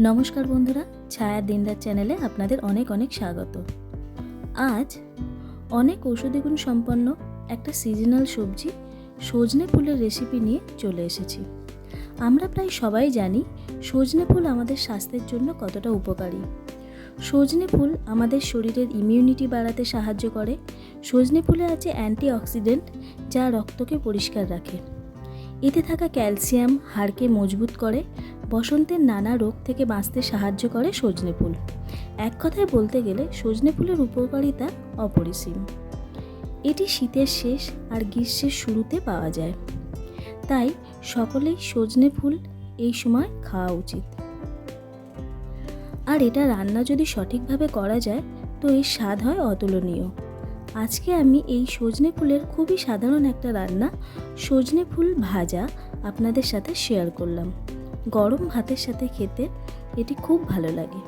নমস্কার বন্ধুরা, ছায়া দিনরাত চ্যানেলে আপনাদের অনেক অনেক স্বাগত। আজ অনেক ঔষধি গুণ সম্পন্ন একটা সিজনাল সবজি সজনে ফুলের রেসিপি নিয়ে চলে এসেছি। আমরা প্রায় সবাই জানি সজনে ফুল আমাদের স্বাস্থ্যের জন্য কতটা উপকারী। সজনে ফুল আমাদের শরীরের ইমিউনিটি বাড়াতে সাহায্য করে। সজনে ফুলে আছে অ্যান্টিঅক্সিডেন্ট, যা রক্তকে পরিষ্কার রাখে। এতে থাকা ক্যালসিয়াম হাড়কে মজবুত করে। বসন্তের নানা রোগ থেকে বাঁচতে সাহায্য করে সজনে ফুল। এক কথায় বলতে গেলে সজনে ফুলের উপকারিতা অপরিসীম। এটি শীতের শেষ আর গ্রীষ্মের শুরুতে পাওয়া যায়, তাই সকলেই সজনে ফুল এই সময় খাওয়া উচিত। আর এটা রান্না যদি সঠিকভাবে করা যায় তো এর স্বাদ হয় অতুলনীয়। আজকে আমি এই সজনে ফুলের খুবই সাধারণ একটা রান্না, সজনে ফুল ভাজা, আপনাদের সাথে শেয়ার করলাম। গরম ভাতের সাথে খেতে এটি খুব ভালো লাগে।